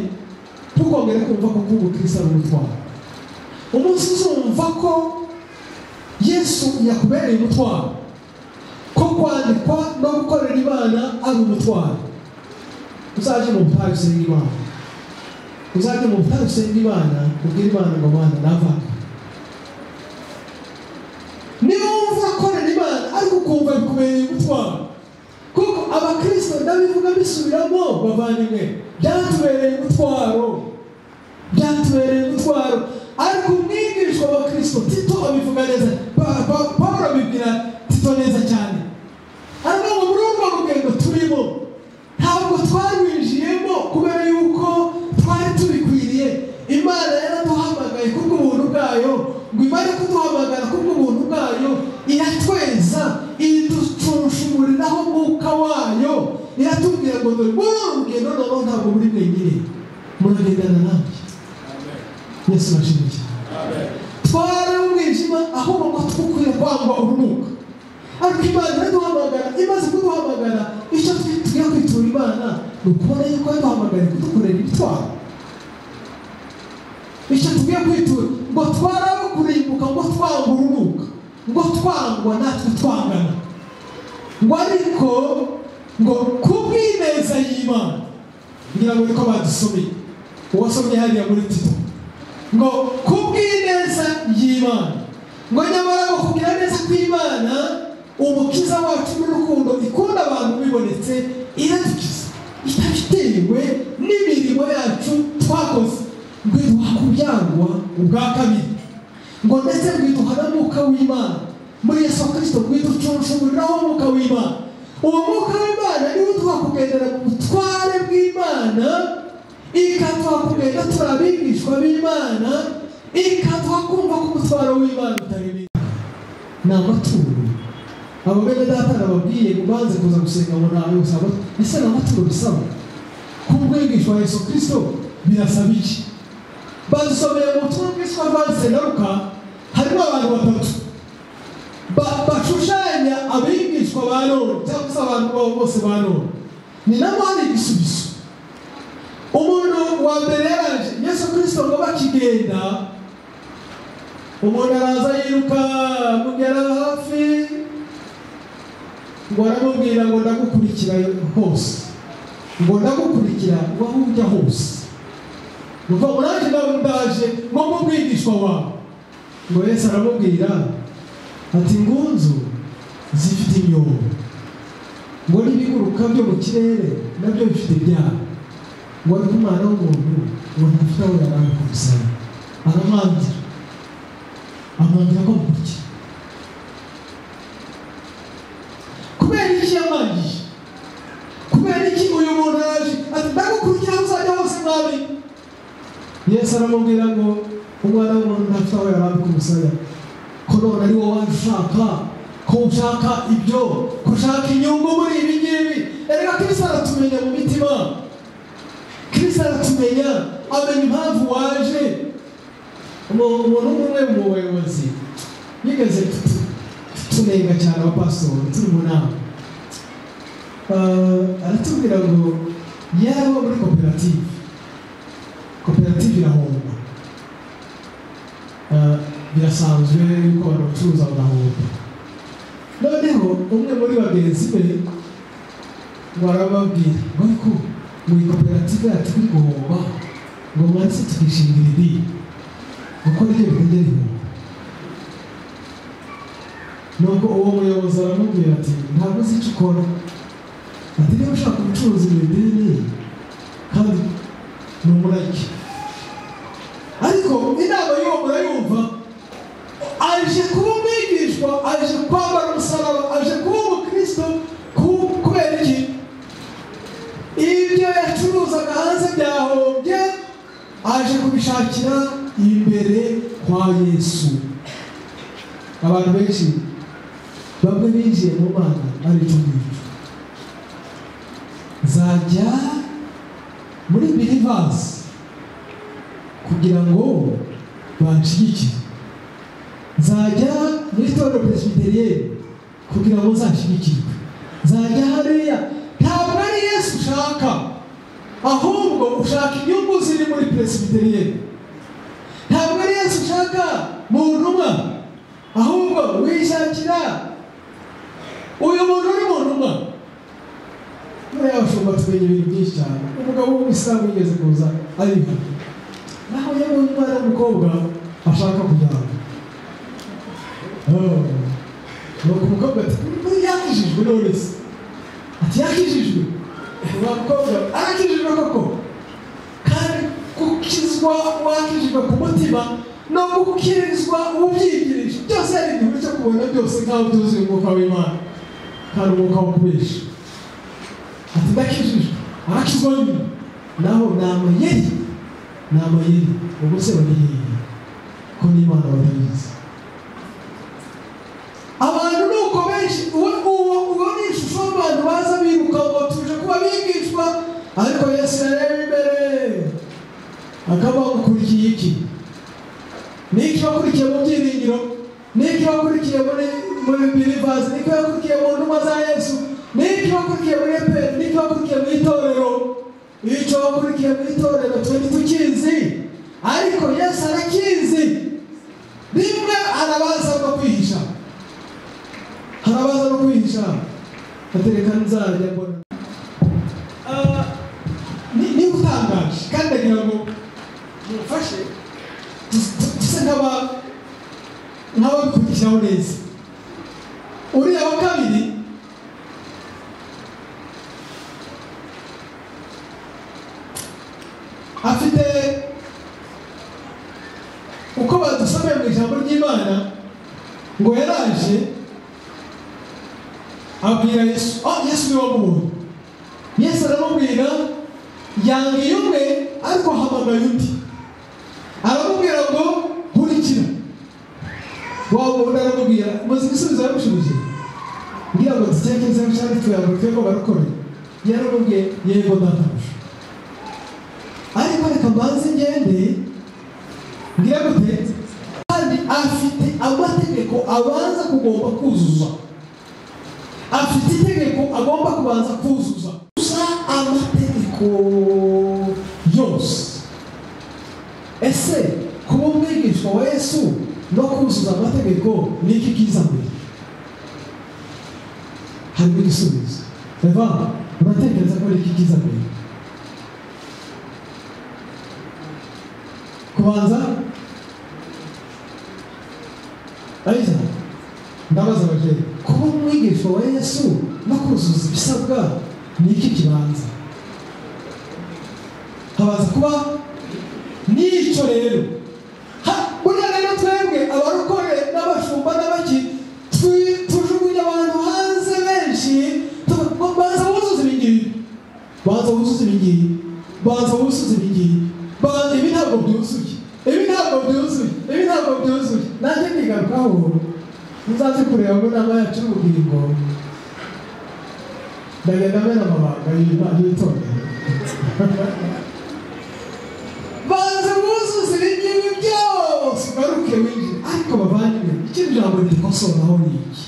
tukongere kumva ko kuba umukristo ari umutwaro. Umunsi uzumva ko Yesu yakubereye umutwaro, ko kwandikwa no gukorera Imana ari umutwaro, uzaje mu butayu usenga Imana. Uzaje mu butayu usenga Imana, ubwira Imana ngo Mana navaga. Niba wumva korera Imana ariko ukumva bikubereye umutwaro, kuko abakristo ndabivuga bisubiramo bavandimwe, byatubereye umutwaro, byatubereye umutwaro. Ariko umwigishwa wa Kristo Tito abivuga neza, Pawulo abibwira Tito neza cyane. Ariko ngo muri urwo rugendo turimo ntabwo twarwinjiyemo kubera yuko twari tubikwiriye. Imana yaraduhamagaye kubw'ubuntu bwayo, ngo imare kuduhamagara kubw'ubuntu bwayo iratweza, iducunshumuriraho umwuka wayo, iratubwira ngo dore muri uru rugendo noneho ntabwo muri mwenyine, muragendana nanjye. Yesu ashimwe cyane. Twari umwijima ahubwo ngo twukwiye kwangwa urunuka, ariko Imana iraduhamagara. Imaze kuduhamagara, icyo tugiye kwitura Imana ni ukubona yuko yaduhamagariye kudukorera ibitwaro. Icyo tugiye kwitura ngo twaraho kurimbuka, ngo twanga urunuka, ngo twangwa natwe twangana, ngo ariko ngo kubw'ineza y'Imana. Ngira ngo niko badusomeye, uwasomye hariya muri Tito, ngo kubw'ineza y'Imana, ngo nyamara ngo kugira neza kw'Imana umukiza wacu n'urukundo ikunda abantu bibonetse iradukiza, itabitewe n'imirimo yacu twakoze, ngo iduha kubyangwa ubwa kabiri, ngo ndetse ngo iduha n'umwuka w'Imana muri Yesu Kristo, ngo iducunshumuriraho umwuka w'Imana. Uwo mwuka w'Imana niwo uduha kugendera mu butware bw'Imana, ikaduha kugenda turi abigishwa b'Imana, ikaduha kumva ko umutwaro w'Imana utari ni amaturo. Abo bene data nababwiye ngo banze kuza gusenga ngo nawe usaba ese ni amaturo bisaba ku mwigishwa wa Yesu Kristo birasaba iki? Badusomeye mu butumwa bw'Iswa Vanse na Luka, harimo abantu batatu bashushanya abigishwa ba none cyangwa se abantu bose ba none. Ni nabo hari igisubizo. Umuntu wa mbere yaraje Yesu Kristo ngo bakigenda, umuntu araza yiruka mugera hafi, ngo aramubwira ngo ndagukurikira hose, ngo ndagukurikira ngo aho ujya hose, ngo muraje ndaje ngo mubwigishwa wawe. Ngo Yesu aramubwira ati ngunzu zifite imyobo, ngo n'ibiguruka byo mu kirere nabyo bifite ibyara, ngo ariko umwana w'umuntu ngo ntafite aho yarambika umusaya. Amwambira ko mukurikira. Kubera iki yamwangiye? Kubera iki uyu muntu araje ati ndagukurikira uzajya hose mwami? Yesu aramubwira ngo umwana w'umuntu ntafite aho yarambika umusaya, ko none ari wowe ushaka, ko ushaka ibyo, ko ushaka inyungu muri ibi ngibi. Erega Kristo aratumenya mu mitima, Kristo aratumenya, amenya impamvu waje. Umuntu umwe mu bayobozi yigeze tunenga cyane abapastori turi mu nama, aratubwira ngo yaba muri koperative irahomba, birasanzwe yuko abantu bacuruza bagahomba. Noneho umwe muri bagenzi be ngo arababwira ngo ariko muri koperative yacu turi guhomba, ngo mwanditse tukishingira idini gukora ibyo bitegera ihomba. Nuko uwo muyobozi aramubwira ati ntabwo uzi icyo ukora, ati niba ushaka gucuruza ibidini kandi ni umurage, kwa Yesu. Abantu benshi bamwe binjiye mu Mana ari cyo ngicyo. Nzajya muri Believers kugira ngo banshigikire. Nzajya muri Torero Presbyterienne kugira ngo nzashigikirwe. Nzajya hariya. Ntabwo ari Yesu ushaka, ahubwo ushaka inyungu ziri muri Presbyterienne. Ntabwo ari Yesu ushaka mu ntumwa, ahubwo wishakira uyu muntu uri mu ntumwa. Muri abashumba tumenye ibintu byinshi cyane. Umugabo w'Umuyisilamu yigeze kuza ariha, naho yabonye umwana w'umukobwa ashaka kujyana. Nuko umukobwa ati yakijijwe none se. Ati yakijijwe. Uwo mukobwa arakijijwe koko. Kandi gukizwa wakijijwe ku mutima no gukirizwa ubyigirisha byose ari ibintu cyo kubona byose nkaho byuzuye umwuka w'Imana kandi umwuka wo kubesha. Ati ndakijijwe arakizwa nyine naho namayeri ubwo se bariye ko n'Imana batabizi. Abantu nuko benshi uwo ni ishusho y'abantu baza biruka ngo tuje kuba bigishwa, ariko Yesu yareba imbere akaba gukurikiye iki? Niki wakurikiye mu byiringiro, niki wakurikiye muri Believers, niki wakurikiye mu ntumwa za Yesu, niki wakurikiye muri EPR, niki wakurikiye mu itorero. Icyo wakurikiye mu itorero twe tukizi, ariko Yesu arakizi. Rimwe arabaza no kwihisha, atereka nzajya mbona ni utangaje kandi agira ngo mufashe tuse nk'ababikurikiraho neza. Uriya wa kabiri afite uko badusomeye mu ijambo ry'Imana ngo yaraje abwira Yesu, Yesu ni wamubonye. Yesu aramubwira yangiye umwe ariko ahamagaye undi, aramubwira ngo nkurikira. Wabona aramubwira muzi igisubizo yamushubije, ngira ngo dutekereze cyane tuyagutse ko barakora. Yaramubwiye yego databuja, ariko reka mbanze ngende ngira gute, kandi afite amategeko abanza kugomba kuzuza. Afite itegeko agomba kubanza kuzuza amategeko yose. Ese kuba umwigishwa wa Yesu no kuzuza amategeko ni iki kiza mbere? Harimo igisubizo. Eva, uratekereza ko ni iki kiza mbere? Kubanza Aiza ndabaza ababyeyi, kuba umwigishwa wa Yesu no kuzuza ibisabwa ni iki kibanza? Habanza kuba n'icyo rero. Buriya rero twebwe abarokore n'abashumba n'abaki tujugunya abantu hanze benshi. Banza wuzuza ibingibi, ibi ntabwo byuzuye. Nanjye ndigarukaho muzaze kureba ngo nama yacu n'ubugingo ndagenda mena amabanga y'itorero. Banza wuzuza ibingibi byose ugaruke winjire. Ariko bavandimwe, icyo ijambo ridukosoraho ni iki?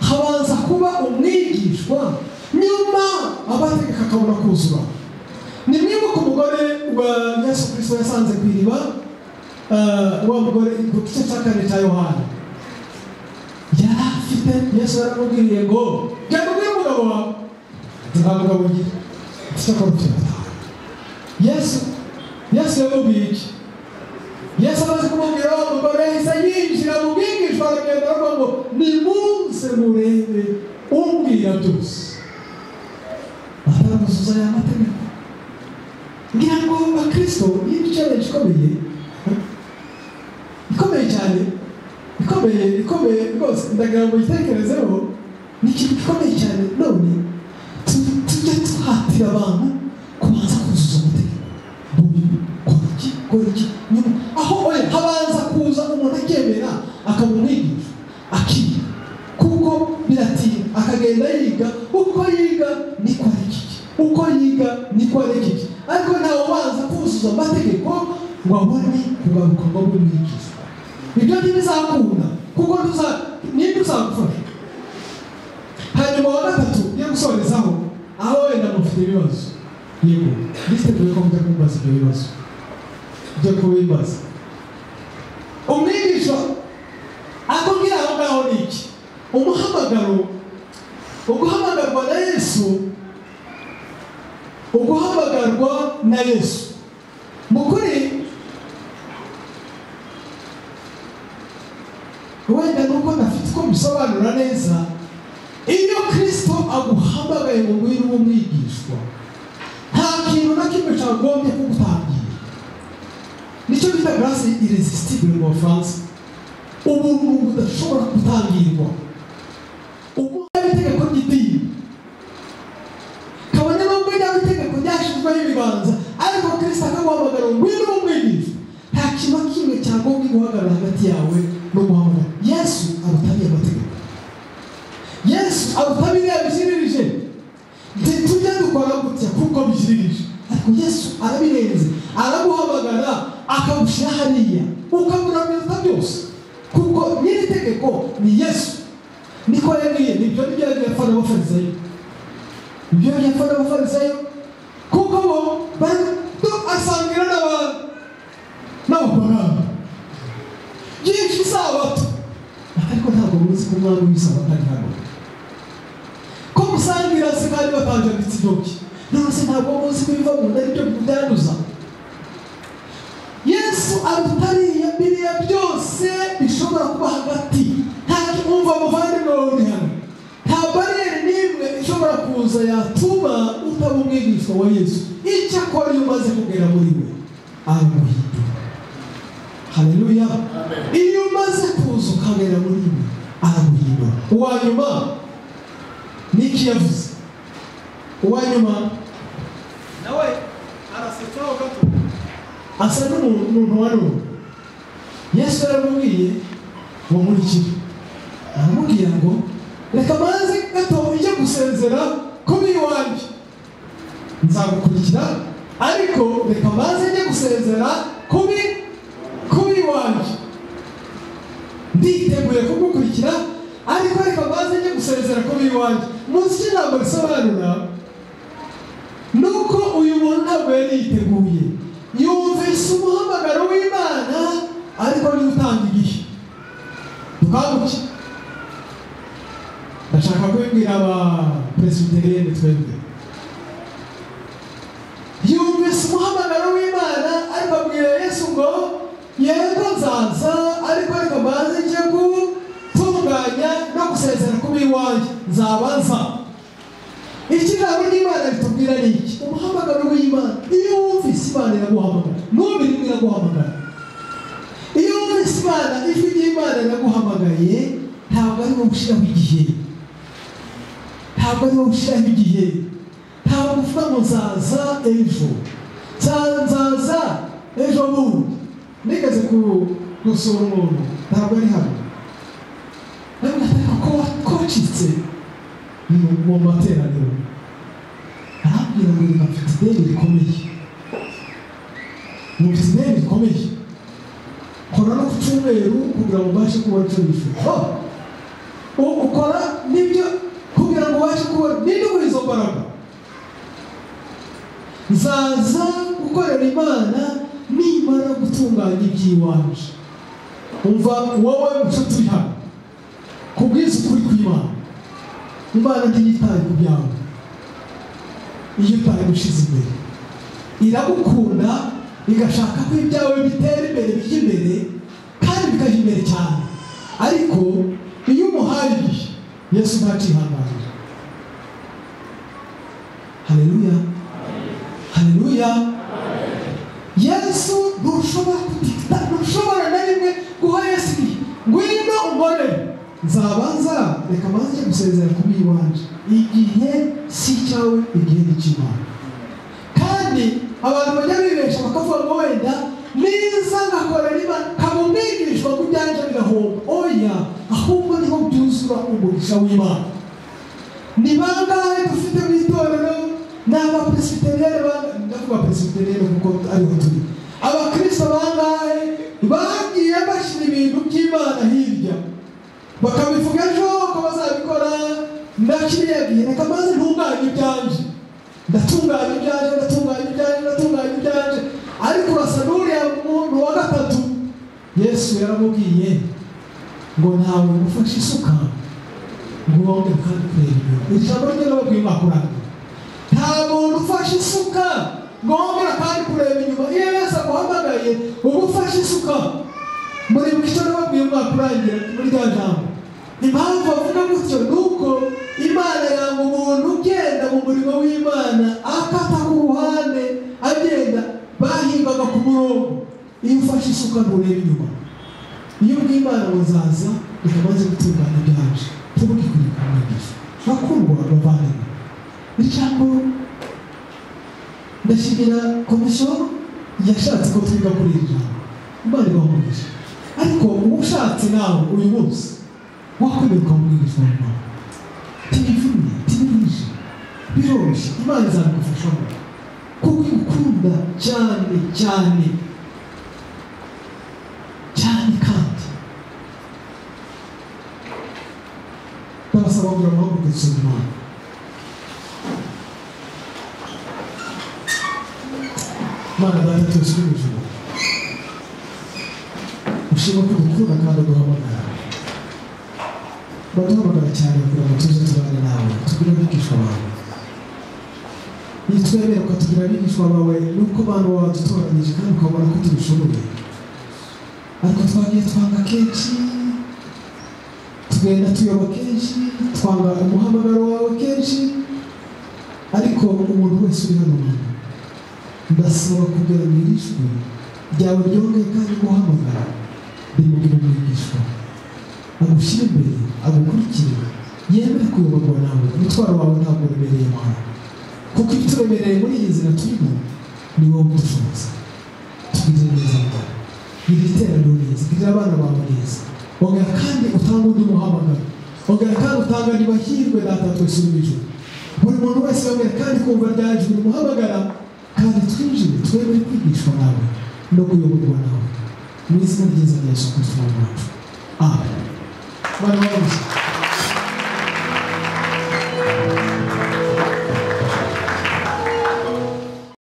Habanza kuba umwigishwa, nyuma amategeko akabona kuzura. Ni mwibuka umugore wa Yesu Kristo yasanze ku iriba, wa mugore ku gice cya 4 cya Yohana. Yari afite, Yesu yaramubwiye ngo genda ubwire umugabo wawe, nta mugabo ugira, cyakora ufite. Yesu yamubwiye iki? Yesu amaze kumubwira wa mugore yahise yinjira mu bwigishwa, aragenda aravuga ngo nimuze murebe umbwira byose. Ataramuzuza aya mategeko. Ngira ngo abakristo y'ibice benshi ikomeye cyane, ikomeye rwose. Ndagira ngo yitekerezeho, ni ikintu gikomeye cyane. None tujya tuhatira abantu kubanza kuzuza amategeko. kora iki nyuma aho oya habanza kuza umuntu akemera akamumwigisha akiga kuko biratinda akagenda yiga uko yiga niko ariki uko yiga niko ariki ariko ntawe ubanza kuzuza amategeko ngo abone kugaruka ngo bumwigisha ibyo ntibizakunda kuko ninde uzagufasha. Hanyuma wa gatatu yo gusorezaho aho wenda mufite ibibazo yego biteguye ko mujya kumbaza ibyo bibazo byo kubibaza umwigisha akubwira aho ngaho ni iki umuhamagaro uguhamagarwa na Yesu uguhamagarwa na Yesu mukuri wenda nuko nafite ko bisobanura neza iyo Kristo aguhamagaye ngo ngwino umwigishwa nta kintu na kimwe cyagombye kugutangira nicyo bita grâce irrésistible mu Bufaransa ubuntu budashobora gutangirwa ubu itegeko ry'idini kabone n'ubwo ryaba itegeko ryashyizweho ibiganza ariko Kristo akaguhamagara ngo ngwino umwigishwa nta kintu kimwe cyagombye guhagarara hagati yawe no guhamagara Yesu arutaniye amategeko Yesu arutabiriye bishiririje tujya dukora gutya kuko bishiririje ariko Yesu arabirenze araguhamagara akagushyira hariya ukabura ibintu byose kuko nyiri tegeko ni Yesu niko yabwiye nibyo byafana abafarisayo ibyo byafana abafarisayo kuko bo asangira n'abakorana byinshi isabato ariko ntabwo muzi ko umwami w'isabato ari hano ko musangira se kandi batanjabitse intoki none se ntabwo muzi ko biva mu nda aribyo byanduza Yesu arutariye biriya byose bishobora kuba hagati nta umva muvandimwe wawe uri hano nta bariyeri n'imwe ishobora kuza yatuma utaba umwigishwa wa Yesu icyo akora iyo umaze kugera muri we araguhindura. Haleluya. Iyo umaze kuza ukagera muri we araguhindura. Uwa nyuma niki yavuze uwa nyuma nawe arasetsaho gato asa n'umuntu wa none Yesu yaramubwiye ngo nkurikire aramubwira ngo reka maze gato ujye gusezera kubi iwanjye nzagukurikira ariko reka maze njye gusezera kubi iwanjye nditeguye kugukurikira ariko reka maze njye gusezera kubi iwanjye. Muzi ijambo risobanura nuko uyu muntu ntabwo yari yiteguye yumvise umuhamagaro w'Imana ariko niwe utanga igihe tukaguke. Ndashaka kubibwira aba presbyterienne twebwe yumvise umuhamagaro w'Imana ariko abwira Yesu ngo yego nzaza ariko reka mbanze njye gutunganya no gusezera kubi iwanjye nzabanza. Ijambo ry'Imana ritubwira ni iki? Umuhamagaro w'Imana iyo wumvise Imana iraguhamagara n'ubiri iraguhamagara. Iyo wumvise Imana ijwi ry'Imana riraguhamagaye ntabwo ari wowe ushyiraho igihe ntabwo ari wowe ushyiraho igihe ntabwo uvuga ngo nzaza ejo bundi nigeze gusura umuntu ntabwo ari hano ntabwo atari ko wacitse mu materaniro arambwira ngo mfite ideni rikomeye kora no ku cyumweru kugira ngo ubashe kubona icyo wifuza ukora n'ibyo kugira ngo ubashe kubona n'indi izo mbaraga nzaza gukorera Imana nimara gutunganya iby'iwanje. Umva wowe nshuti uri hano kubwiza ukuri kw'Imana Imana ntiyitaye ku byawe iyo utaye gushize imbere iragukunda igashaka ko ibyawe bitera imbere bijya imbere kandi bikajya imbere cyane ariko iyo umuhaye igihe Yesu ntacihanganira. Haleluya haleluya. Yesu ntushobora na rimwe guha Yesu igihe ngwino umbone nzabanza reka maze njye gusezera kubi iwanje. Igihe si cyawe igihe ni cy'Imana kandi abantu bajya bibesha bakavuga ngo wenda niza ngakorera Imana kaba umwigishwa ku byanje bigahomba. Oya, ahubwo niho byuzura umugisha w'Imana. Ni bangahe dufite mu itorero n'abapresbiteriyeri ndavuga presbiteriyeri kuko ariho turi. Abakristo bangahe bagiye bashyira ibintu by'Imana hirya bakabivuga ejo ko bazabikora. Ndakiriye gihe reka maze ntunganye ibyanje, ndatunganya ibyanje, ariko urasa n'uriya muntu wa gatatu Yesu yaramubwiye ngo ntawe ufashe isuka ngo wongere kandi kureba. Ijambo rye nababwiye makuranga, nta muntu ufashe isuka ngo wongere kandi kureba inyuma. Iyo Yesu aguhamagaye uba ufashe isuka. Muri icyo nababwiye makurangira muri rya jambo, impamvu bavuga gutyo nuko Imana yanga umuntu ugenda mu murimo w'Imana akata ku ruhande agenda bahingaga ku murongo. Iyo ufashe isuka ntureba inyuma. Iyo bw'Imana buzaza ikamaze gutunganya ibyanje tubugikurika mwigisha bakundwa bavandimwe. Ijambo ndashimira komisiyo yashatse ko twiga kuri iri jambo. Imana ibamugisha. Ariko ubushatse nawe uyu munsi wakwemerwa umwigisha w'Imana tibivunye tibiruje biroroshye. Imana izabigufashamo kuko igukunda cyane cyane cyane. Kandi ndabasaba kugira amahoro dusoma Imana. Mana data twese uri mu ijuru, ushima ko udukunda kandi uduhamagara. Baduhamagara cyane kugira ngo tuze tubane nawe, tugire abigishwa bawe. Nitwemera ukatugira abigishwa bawe nuko abantu wadutoranyije kandi ukabona ko tubishoboye. Ariko twagiye twanga kenshi, tugenda tuyoba kenshi, twanga umuhamagaro wawe kenshi. Ariko umuntu wese uri hano ndasaba kugira ngo irishwe ryawe ryongeye kandi guhamagara rimubwire umwigishwa agushyire imbere agukurikire yemere kuyoborwa nawe. Umutwaro wawe ntabwo uremereye Mana, kuko ibyo turemereye muri iyi nzira turimo ni wowe udushoboza. Tugirire neza Mana, iri iteraniro neza, girira abana bawe neza. Ongera kandi utanga undi muhamagaro, ongera kandi utanga ntibahirwe data twese uri mu ijuru. Buri muntu wese yongera kandi kumva ryajwe umuhamagara, kandi twinjire twemere kwigishwa nawe no kuyoborwa nawe mu izina ryiza rya Yesu Kristo wacu. Amen.